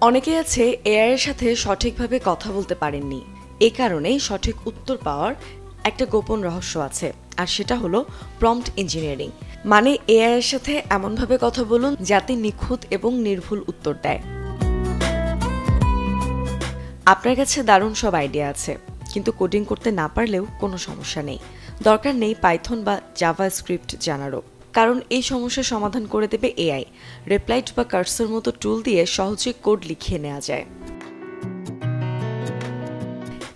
অনেকেই আছে এআই এর সাথে সঠিকভাবে কথা বলতে পারেননি। এই কারণেই সঠিক উত্তর পাওয়ার একটা গোপন রহস্য আছে, আর সেটা হলো প্রম্পট ইঞ্জিনিয়ারিং। মানে এআই এর সাথে এমনভাবে কথা বলুন যাতে নিখুঁত এবং নির্ভুল উত্তর দেয়। আপনার কাছে দারুণ সব আইডিয়া আছে, কিন্তু কোডিং করতে না পারলেও কোনো সমস্যা নেই। দরকার নেই পাইথন বা জাভা স্ক্রিপ্ট জানারও, কারণ এই সমস্যার সমাধান করে দেবে এআই। রেপ্লাইট বা কার্সর মতো টুল দিয়ে সহজে কোড লিখিয়ে নেওয়া যায়।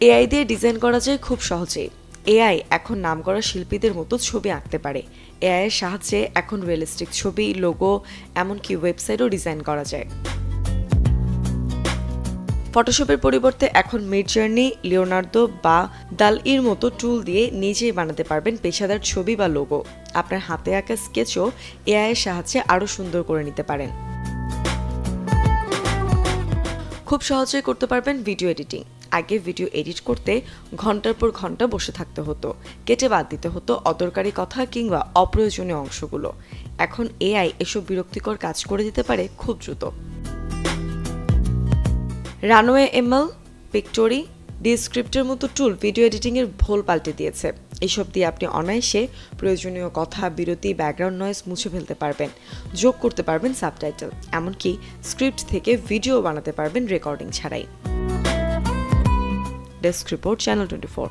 এআই দিয়ে ডিজাইন করা যায় খুব সহজেই। এআই এখন নামকরা শিল্পীদের মতো ছবি আঁকতে পারে। এআই এর সাহায্যে এখন রিয়েলিস্টিক ছবি, লোগো, এমনকি ওয়েবসাইটও ডিজাইন করা যায়। ফটোশপের পরিবর্তে এখন মিডজার্নি, লিওনার্দো বা ডাল-ইর মতো টুল দিয়ে নিজেই বানাতে পারবেন পেশাদার ছবি বা লোগো। আপনার হাতে আঁকা স্কেচও এআই এর সাহায্যে আরও সুন্দর করে নিতে পারেন। খুব সহজেই করতে পারবেন ভিডিও এডিটিং। আগে ভিডিও এডিট করতে ঘন্টার পর ঘন্টা বসে থাকতে হতো, কেটে বাদ দিতে হতো অদরকারি কথা কিংবা অপ্রয়োজনীয় অংশগুলো। এখন এআই এসব বিরক্তিকর কাজ করে দিতে পারে খুব দ্রুত। রানওয়ে এমএল, পিক্টোরি, ডিস্ক্রিপ্টের মতো টুল ভিডিও এডিটিংয়ের ভোল পাল্টে দিয়েছে। এইসব দিয়ে আপনি অনায়াসে প্রয়োজনীয় কথা, বিরতি, ব্যাকগ্রাউন্ড নয়েজ মুছে ফেলতে পারবেন, যোগ করতে পারবেন সাবটাইটেল, এমনকি স্ক্রিপ্ট থেকে ভিডিও বানাতে পারবেন রেকর্ডিং ছাড়াই। Desk report, channel 24।